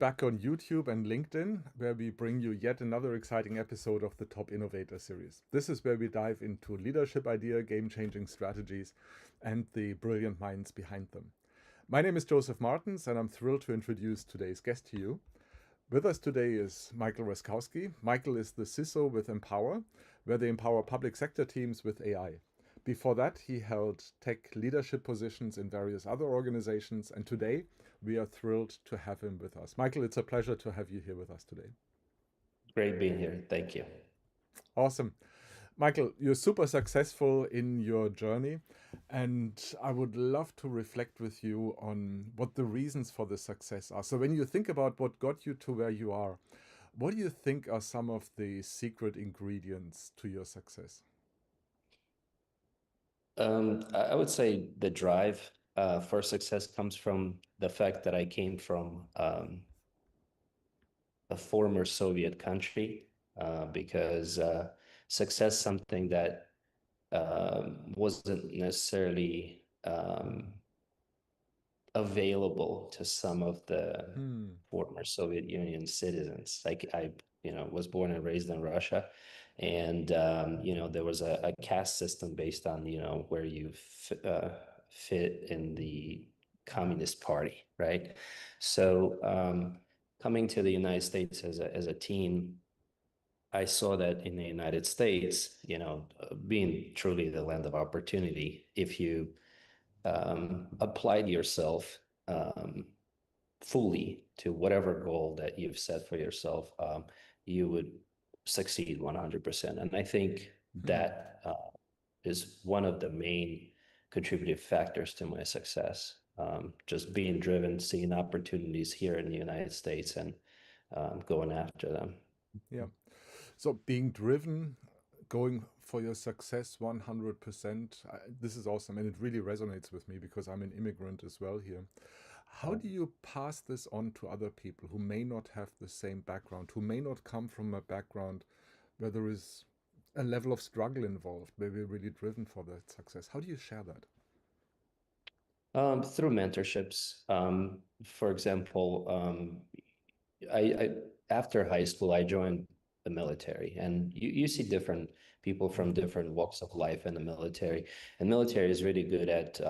back on YouTube and LinkedIn, where we bring you yet another exciting episode of the Top Innovator Series. This is where we dive into leadership idea, game-changing strategies, and the brilliant minds behind them. My name is Josef Martens, and I'm thrilled to introduce today's guest to you. With us today is Michael Raskovskiy. Michael is the CISO with Empower, where they empower public sector teams with AI. Before that, he held tech leadership positions in various other organizations, and today we are thrilled to have him with us. Michael, it's a pleasure to have you here with us today. Great being here. Thank you. Awesome. Michael, you're super successful in your journey, and I would love to reflect with you on what the reasons for the success are. So, when you think about what got you to where you are, what do you think are some of the secret ingredients to your success? I would say the drive for success comes from the fact that I came from a former Soviet country, because success is something that wasn't necessarily available to some of the Hmm. former Soviet Union citizens. Like I was born and raised in Russia, and there was a caste system based on where you fit in the Communist Party, right? So coming to the United States as a teen, I saw that in the United States, being truly the land of opportunity, if you applied yourself um, fully to whatever goal that you've set for yourself, you would succeed 100%. And I think Hmm. that is one of the main contributive factors to my success. Just being driven, seeing opportunities here in the United States and going after them. Yeah. So being driven, going for your success 100%, this is awesome. And it really resonates with me because I'm an immigrant as well here. How do you pass this on to other people who may not have the same background, who may not come from a background where there is a level of struggle involved, where we're really driven for that success? How do you share that? Through mentorships. For example, I after high school, I joined the military, and you see different people from different walks of life in the military. And military is really good at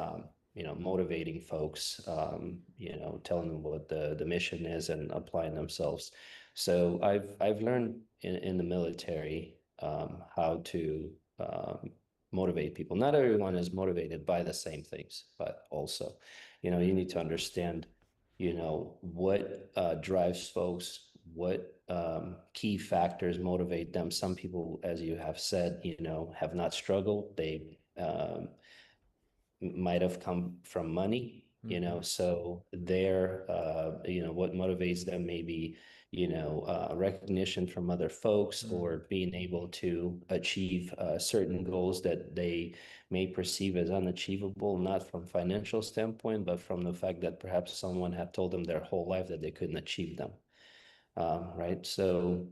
motivating folks, telling them what the mission is and applying themselves. So I've learned in the military how to motivate people. Not everyone is motivated by the same things, but also, you need to understand what drives folks, what key factors motivate them. Some people, as you have said, have not struggled. They might have come from money, Hmm. so their, what motivates them may be, recognition from other folks, Hmm. or being able to achieve certain goals that they may perceive as unachievable, not from financial standpoint, but from the fact that perhaps someone had told them their whole life that they couldn't achieve them. Right. So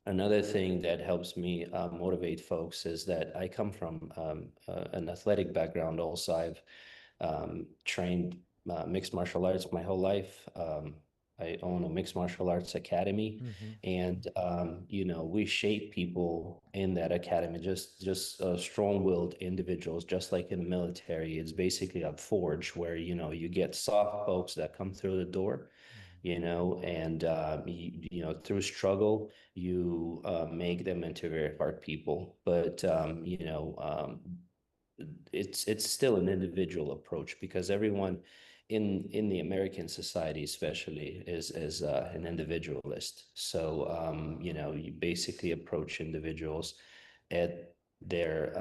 another thing that helps me motivate folks is that I come from an athletic background also. I've trained mixed martial arts my whole life. I own a mixed martial arts academy, Hmm. and we shape people in that academy, just strong-willed individuals, just like in the military. It's basically a forge where you get soft folks that come through the door, and through struggle, you make them into very hard people. But it's still an individual approach, because everyone in the American society especially is an individualist. So you basically approach individuals at their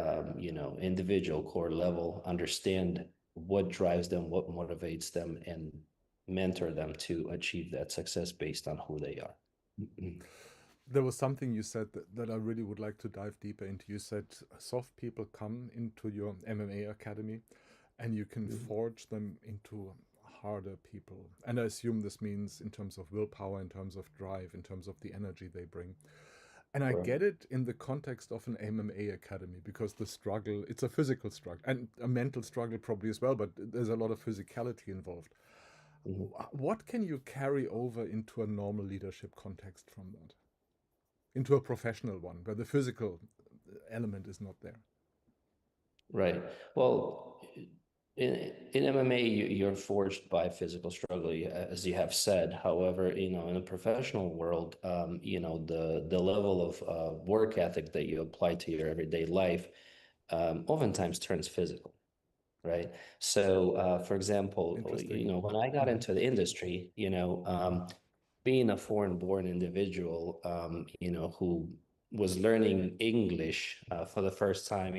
individual core level, understand what drives them, what motivates them, and mentor them to achieve that success based on who they are. Mhm. There was something you said that I really would like to dive deeper into. You said soft people come into your MMA academy and you can forge them into harder people. And I assume this means in terms of willpower, in terms of drive, in terms of the energy they bring. And I Correct. get it in the context of an MMA academy because the struggle, it's a physical struggle and a mental struggle probably as well, but there's a lot of physicality involved. Mhm. What can you carry over into a normal leadership context from that? Into a professional one where the physical element is not there. Right. Well, in MMA, you're forged by physical struggle, as you have said. However, in a professional world, the level of work ethic that you apply to your everyday life oftentimes turns physical. Right. So, for example, Interesting. when I got Mm-hmm. into the industry, being a foreign-born individual, who was learning English for the first time,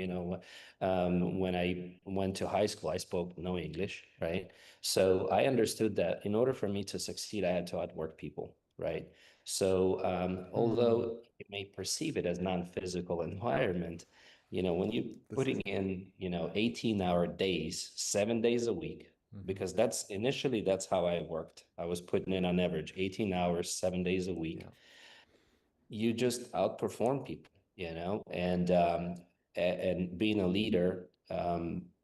when I went to high school, I spoke no English, right? So I understood that in order for me to succeed, I had to outwork people, right? So Hmm. although you may perceive it as non-physical environment, when you're This is. putting in, 18-hour days, 7 days a week, Mm-hmm. because that's how I worked. I was putting in on average 18 hours, 7 days a week. Yeah. You just outperform people, and being a leader,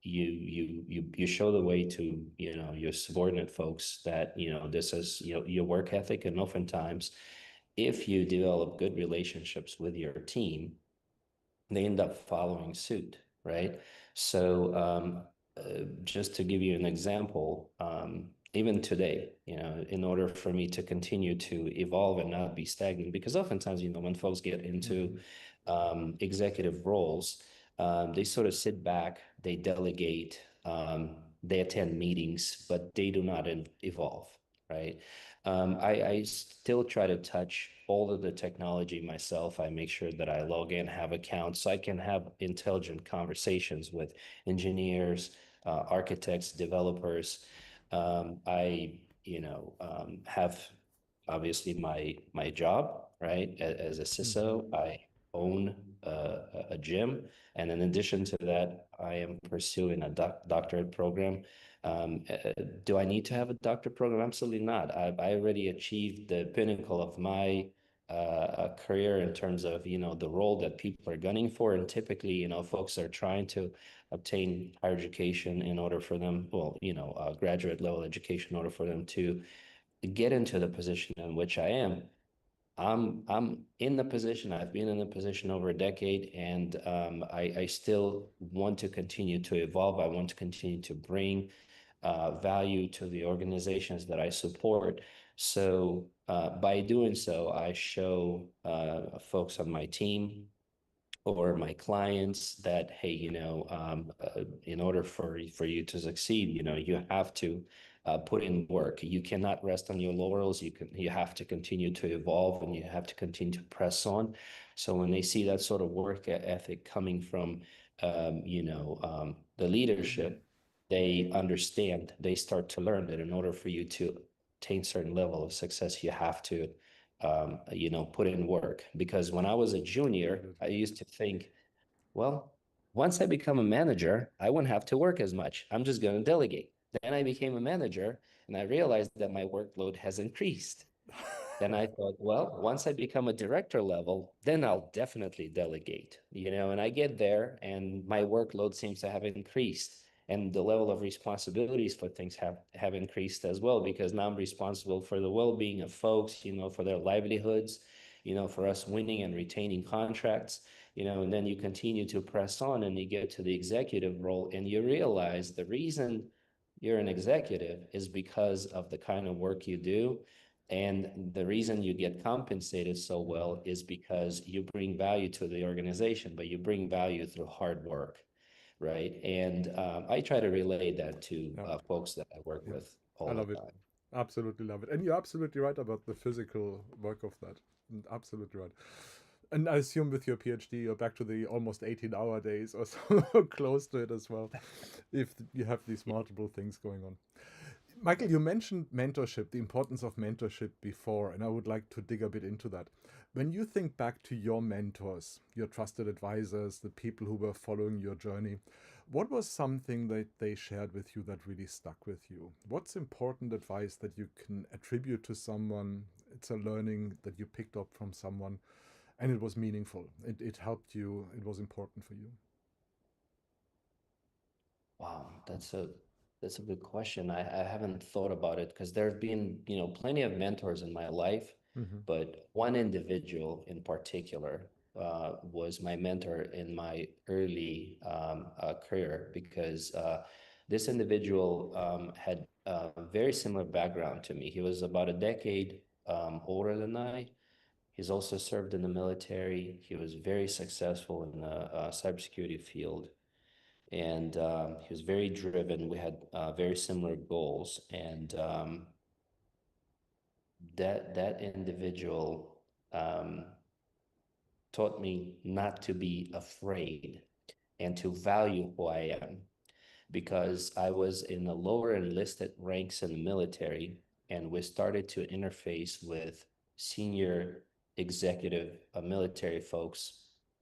you show the way to, your subordinate folks that, this is, your work ethic. And oftentimes, if you develop good relationships with your team, they end up following suit, right? So, just to give you an example, even today, in order for me to continue to evolve and not be stagnant, because oftentimes, when folks get into Mm-hmm. executive roles, they sort of sit back, they delegate, they attend meetings, but they do not evolve, right? I still try to touch all of the technology myself. I make sure that I log in, have accounts, so I can have intelligent conversations with engineers, architects, developers. I, have obviously my job, right? As a Mm-hmm. CISO, I own a gym, and in addition to that, I am pursuing a doctorate program. Do I need to have a doctorate program? Absolutely not. I already achieved the pinnacle of my career in terms of, the role that people are gunning for. And typically, folks are trying to obtain higher education in order for them, well, graduate level education in order for them to get into the position in which I am. I'm in the position. I've been in the position over a decade, and I still want to continue to evolve. I want to continue to bring value to the organizations that I support. So by doing so, I show folks on my team or my clients that, hey, in order for you to succeed, you have to put in work. You cannot rest on your laurels. You have to continue to evolve, and you have to continue to press on. So when they see that sort of work ethic coming from the Mm-hmm. leadership, they understand, they start to learn that in order for you to attain certain level of success, you have to put in work. Because when I was a Get junior, it. I used to think, well, once I become a manager, I wouldn't have to work as much. I'm just going to delegate. Then I became a manager, and I realized that my workload has increased. Then I thought, well, once I become a director level, then I'll definitely delegate, and I get there and my workload seems to have increased. And the level of responsibilities for things have increased as well, because now I'm responsible for the well-being of folks, for their livelihoods, for us winning and retaining contracts, and then you continue to press on and you get to the executive role and you realize the reason you're an executive is because of the kind of work you do. And the reason you get compensated so Mm-hmm. well is because you bring value to the organization, but you bring value through hard work, right? And I try to relay that to Yeah. folks that I work Yeah. with I all the love it. time. Absolutely love it. And you're absolutely right about the physical work of that. Absolutely right. And I assume with your PhD, you're back to the almost 18-hour days or so close to it as well, if you have these multiple things going on. Michael, you mentioned mentorship, the importance of mentorship before, and I would like to dig a bit into that. When you think back to your mentors, your trusted advisors, the people who were following your journey, what was something that they shared with you that really stuck with you? What's important advice that you can attribute to someone? It's a learning that you picked up from someone and it was meaningful. It helped you, it was important for you. Wow, that's a That's a good question. I haven't thought about it because there have been, plenty of mentors in my life, Hmm. but one individual in particular was my mentor in my early career because this individual had a very similar background to me. He was about a decade older than I. He's also served in the military. He was very successful in the cybersecurity field, and he was very driven. We had very similar goals, and that individual um, taught me not to be afraid and to value who I am because I was in the lower enlisted ranks in the military, and we started to interface with senior executive military folks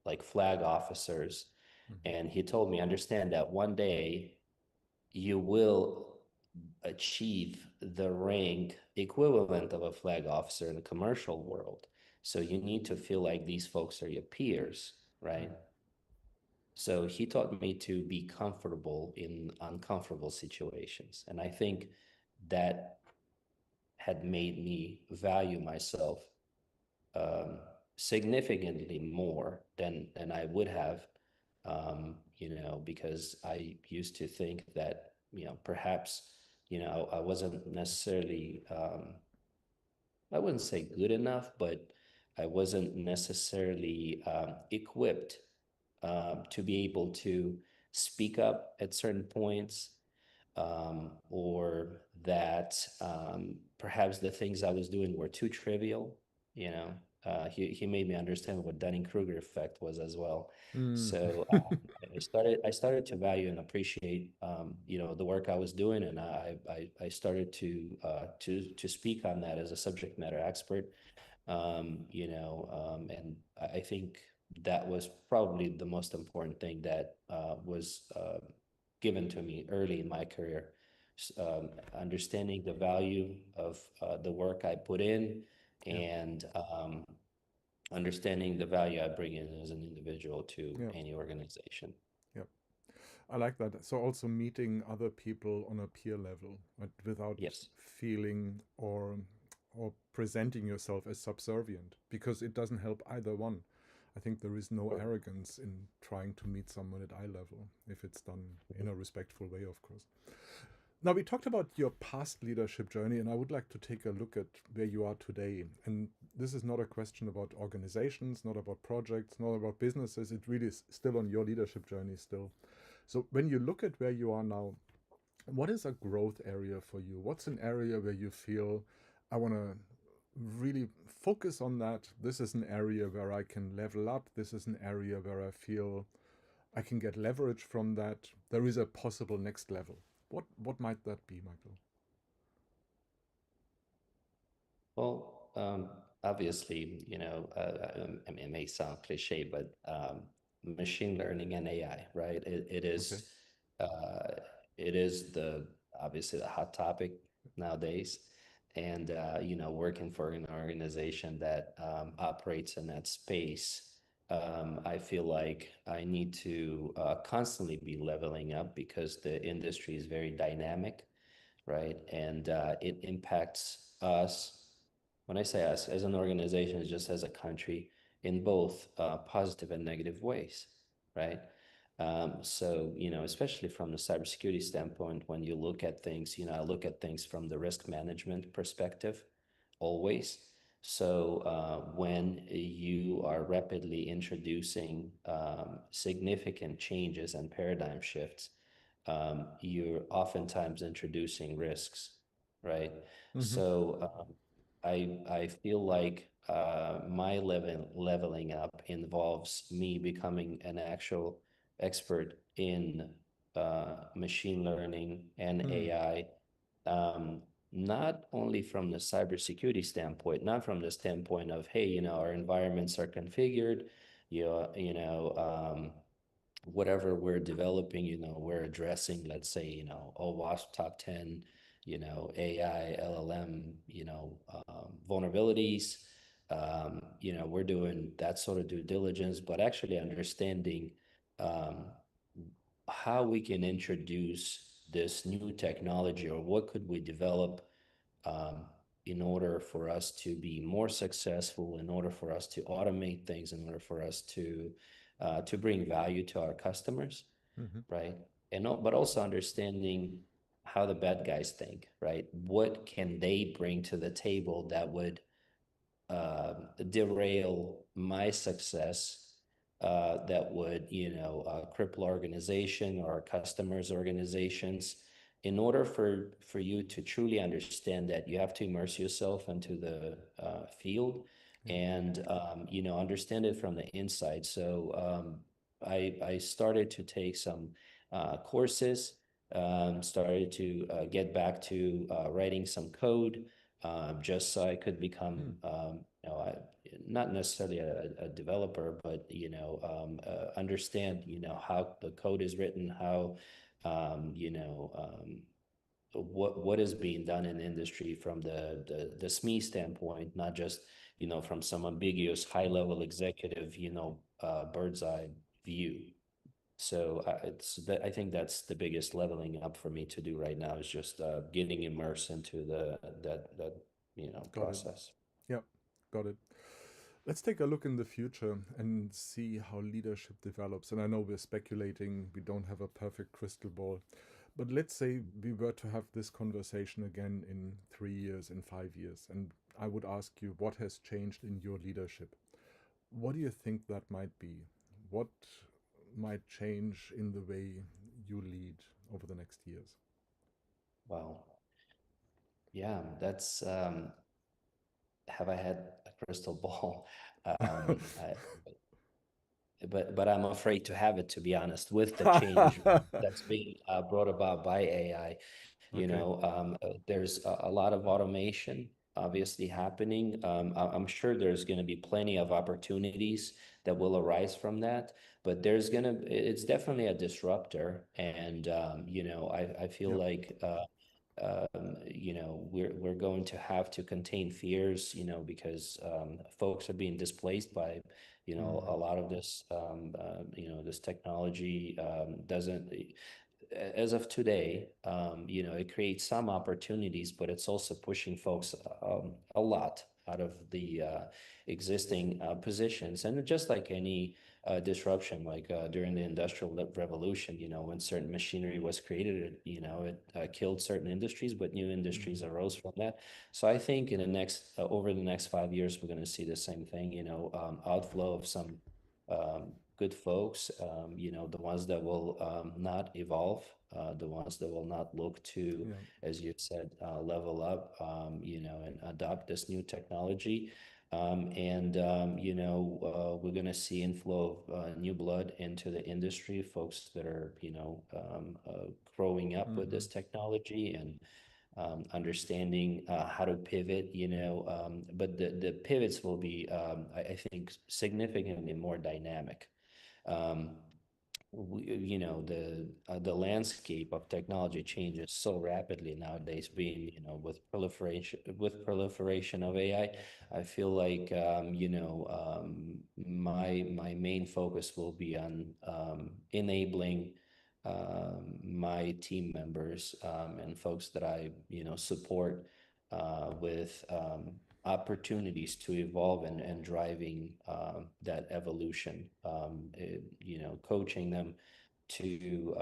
like flag officers. Hmm. And he told me, understand that one day you will achieve the rank equivalent of a flag officer in the commercial world. So you need to feel like these folks are your peers, right? So he taught me to be comfortable in uncomfortable situations. And I think that had made me value myself um, significantly more than I would have, because I used to think that, perhaps, I wasn't necessarily, I wouldn't say good enough, but I wasn't necessarily equipped to be able to speak up at certain points, or that perhaps the things I was doing were too trivial. You know, he made me understand what Dunning-Kruger effect was as well. Mm. So I started to value and appreciate the work I was doing, and I started to speak on that as a subject matter expert. And I think that was probably the most important thing that was given to me early in my career. Understanding the value of the work I put in, Yeah. and understanding the value I bring in as an individual to Yeah. any organization. Yeah. I like that. So also meeting other people on a peer level, but without Yes. feeling or presenting yourself as subservient, because it doesn't help either one. I think there is no Sure. arrogance in trying to meet someone at eye level if it's done in a respectful way, of course. Now, we talked about your past leadership journey, and I would like to take a look at where you are today. And this is not a question about organizations, not about projects, not about businesses. It really is still on your leadership journey, still. So, when you look at where you are now, what is a growth area for you? What's an area where you feel I want to really focus on that? This is an area where I can level up. This is an area where I feel I can get leverage from that. There is a possible next level. What might that be, Michael? Well, obviously, I mean, it may sound cliche, but machine learning and AI, right? Okay. Uh, it is obviously the hot topic nowadays, and working for an organization that operates in that space, I feel like I need to constantly be leveling up because the industry is very dynamic, right? And it impacts us. When I say us, as an organization, it's just as a country, in both positive and negative ways, right? So, especially from the cybersecurity standpoint, when you look at things, I look at things from the risk management perspective always. So, when you are rapidly introducing significant changes and paradigm shifts, you're oftentimes introducing risks, right? Mm-hmm. So I feel like my leveling up involves me becoming an actual expert in machine learning and Mm. AI, not only from the cybersecurity standpoint, not from the standpoint of, hey, our environments are configured, whatever we're developing, we're addressing, let's say, OWASP top 10, AI, LLM, vulnerabilities. We're doing that sort of due diligence, but actually understanding um, how we can introduce this new technology, or what could we develop um, in order for us to be more successful, in order for us to automate things, in order for us to bring value to our customers, Hmm. right? But also understanding how the bad guys think, right? What can they bring to the table that would derail my success, that would, cripple organization or customers' organizations. In order for you to truly understand that, you have to immerse yourself into the field Yeah. and, understand it from the inside. So I started to take some courses, started to get back to writing some code, just so I could become, Hmm. not necessarily a developer, but understand how the code is written, how what is being done in the industry from the SME standpoint, not just from some ambiguous high level executive bird's eye view. So I think that's the biggest leveling up for me to do right now, is just getting immersed into that Got it. process. Yeah, got it. Let's take a look in the future and see how leadership develops. And I know we're speculating, we don't have a perfect crystal ball, but let's say we were to have this conversation again in 3 years, in 5 years, and I would ask you what has changed in your leadership. What do you think that might be? What might change in the way you lead over the next years? Wow. Yeah, that's have I had a crystal ball? I, but I'm afraid to have it, to be honest, with the change that's being brought about by AI. Okay. There's a lot of automation obviously happening. I'm sure there's going to be plenty of opportunities that will arise from that, but it's definitely a disruptor. And, I feel Yep. like, we're going to have to contain fears, because folks are being displaced by, a Mm. lot of this, this technology doesn't, as of today, it creates some opportunities, but it's also pushing folks a lot out of the existing positions. And just like any disruption, like during the Industrial Revolution, when certain machinery was created, it killed certain industries, but new industries Mm. arose from that. So I think over the next 5 years, we're going to see the same thing, outflow of some good folks, the ones that will not evolve, the ones that will not look to, Yeah. as you said, level up, and adopt this new technology. We're going to see inflow of new blood into the industry, folks that are, growing up with Hmm. this technology and understanding how to pivot, but the pivots will be, I think, significantly more dynamic. Um, the landscape of technology changes so rapidly nowadays, being, with proliferation of AI. I feel like, my main focus will be on enabling my team members, and folks that I support, with opportunities to evolve and driving that evolution, coaching them to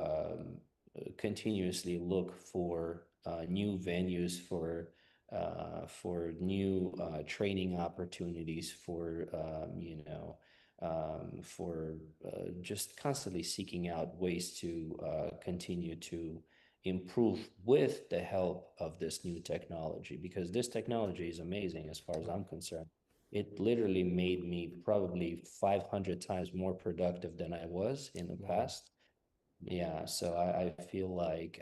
continuously look for new venues, for new training opportunities, for just constantly seeking out ways to continue to improve with the help of this new technology, because this technology is amazing as far as I'm concerned. It literally made me probably 500 times more productive than I was in the Wow. past. Yeah, so I feel like,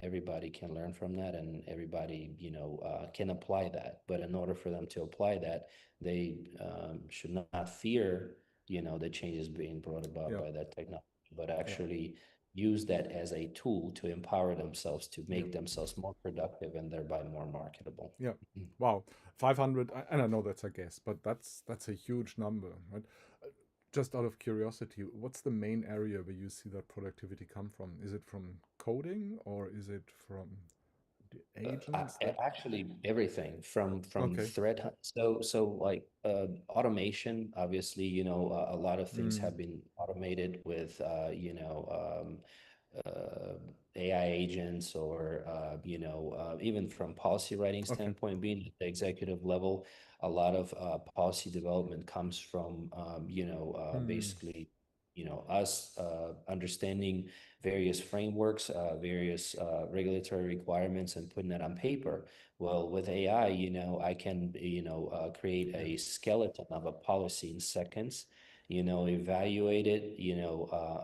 everybody can learn from that, and everybody, can apply that. But in order for them to apply that, they should not fear, the changes being brought about Yeah. by that technology, but Yeah. actually use that as a tool to empower themselves, to Yeah. make themselves more productive and thereby more marketable. Yeah. Mhm. Wow. 500, and I know that's a guess, but that's a huge number, right? Just out of curiosity, what's the main area where you see that productivity come from? Is it from coding or is it from the agents that? Actually, everything from Okay. threat so like automation, obviously, a lot of things Mm, have been automated with uh, AI agents, or even from policy writing okay. standpoint, being at the executive level, a lot of policy development comes from Mm, basically us understanding various frameworks, various regulatory requirements, and putting that on paper. Well, with AI, I can, create yeah. a skeleton of a policy in seconds, evaluate it,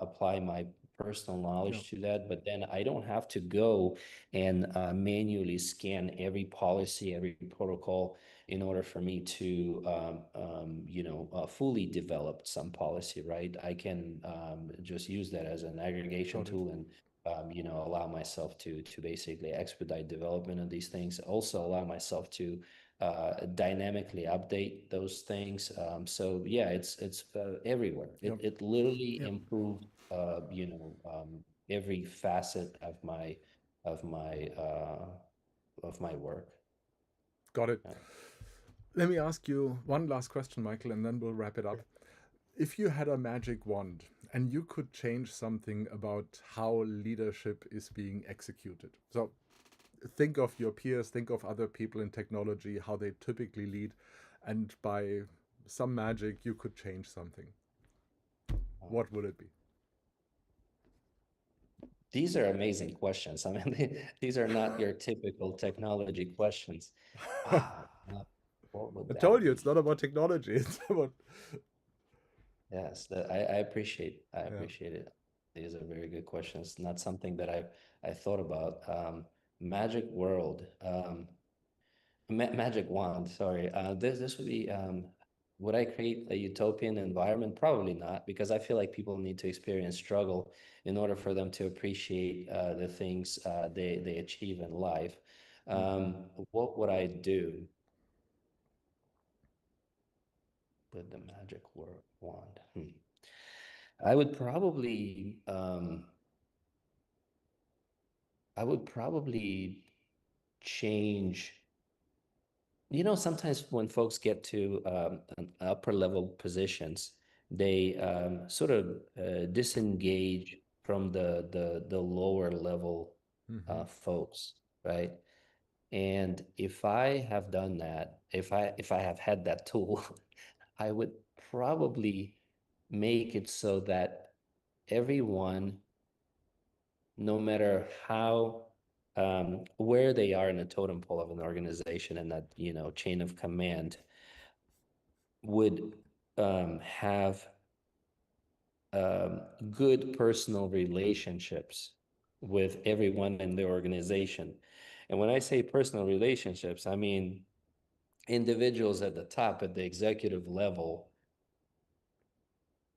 apply my personal Yeah. knowledge to that, but then I don't have to go and manually scan every policy, every protocol in order for me to, fully develop some policy, right? I can just use that as an aggregation Got it. tool, and allow myself to basically expedite development of these things. Also allow myself to dynamically update those things. So yeah, it's everywhere. Yeah. It literally Yeah. improved every facet of my uh, of my work. Got it. Yeah. Let me ask you one last question, Michael, and then we'll wrap it up. If you had a magic wand and you could change something about how leadership is being executed, so think of your peers, think of other people in technology, how they typically lead, and by some magic you could change something. What would it be? These are amazing questions. I mean, these are not your typical technology questions. Wow. What would I that told you it's be? not about technology. It's about Yes, I yeah. appreciate it. These are very good questions. Not something that I thought about. Magic world, magic wand. Sorry. This would be. Would I create a utopian environment? Probably not, because I feel like people need to experience struggle in order for them to appreciate the things they achieve in life. Hmm. What would I do with the magic wand? I would probably I would probably change. Sometimes when folks get to an upper level positions, they sort of disengage from the lower level Hmm. folks, right? And if I have done that, if I have had that tool, I would probably make it so that everyone, no matter how where they are in the totem pole of an organization and that chain of command, would have um, good personal relationships with everyone in the organization. And when I say personal relationships, I mean individuals at the top, at the executive level,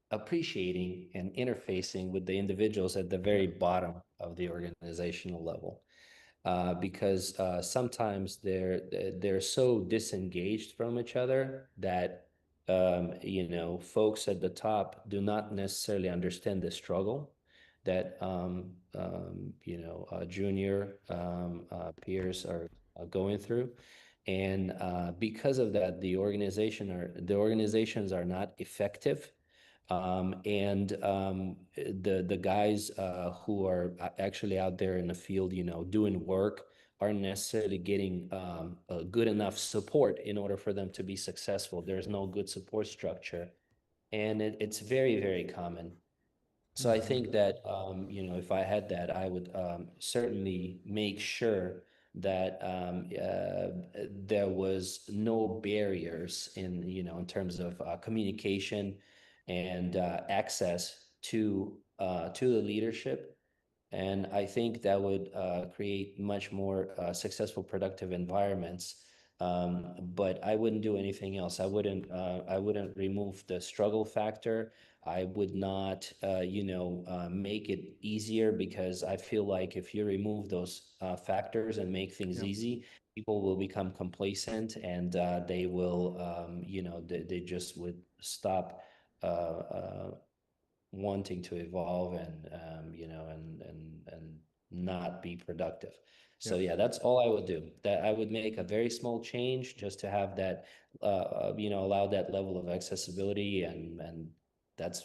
appreciating and interfacing with the individuals at the Yeah. very bottom of the organizational level. Because sometimes they're so disengaged from each other that folks at the top do not necessarily understand the struggle that junior peers are going through, and because of that, the organizations are not effective, and the guys who are actually out there in the field, doing work, aren't necessarily getting a good enough support in order for them to be successful. There's no good support structure, and it's very, very common. So I Hmm. think that if I had that, I would certainly make sure that there was no barriers in terms of communication and access to the leadership. And I think that would create much more successful, productive environments. But I wouldn't do anything else. I wouldn't remove the struggle factor. I would not, make it easier, because I feel like if you remove those factors and make things Yeah. easy, people will become complacent, and they will, they just would stop wanting to evolve and and not be productive. So Yeah. yeah, that's all I would do. That I would make a very small change just to have that, allow that level of accessibility, and that's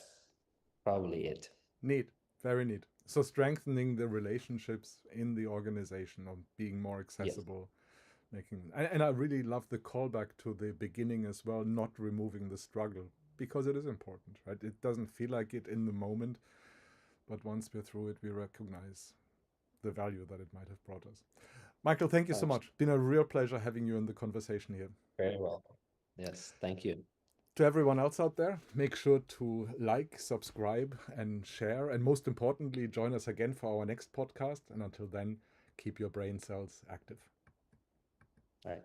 probably it. Neat. Very neat. So strengthening the relationships in the organization of being more Yes, accessible, and I really love the callback to the beginning as well, not removing the struggle, because it is important, right? It doesn't feel like it in the moment, but once we're through it, we recognize the value that it might have brought us. Michael, thank you so much. Been a real pleasure having you in the conversation here. very well. Yes, thank you. To everyone else out there, make sure to like, subscribe, and share. And most importantly, join us again for our next podcast. And until then, keep your brain cells active. All right.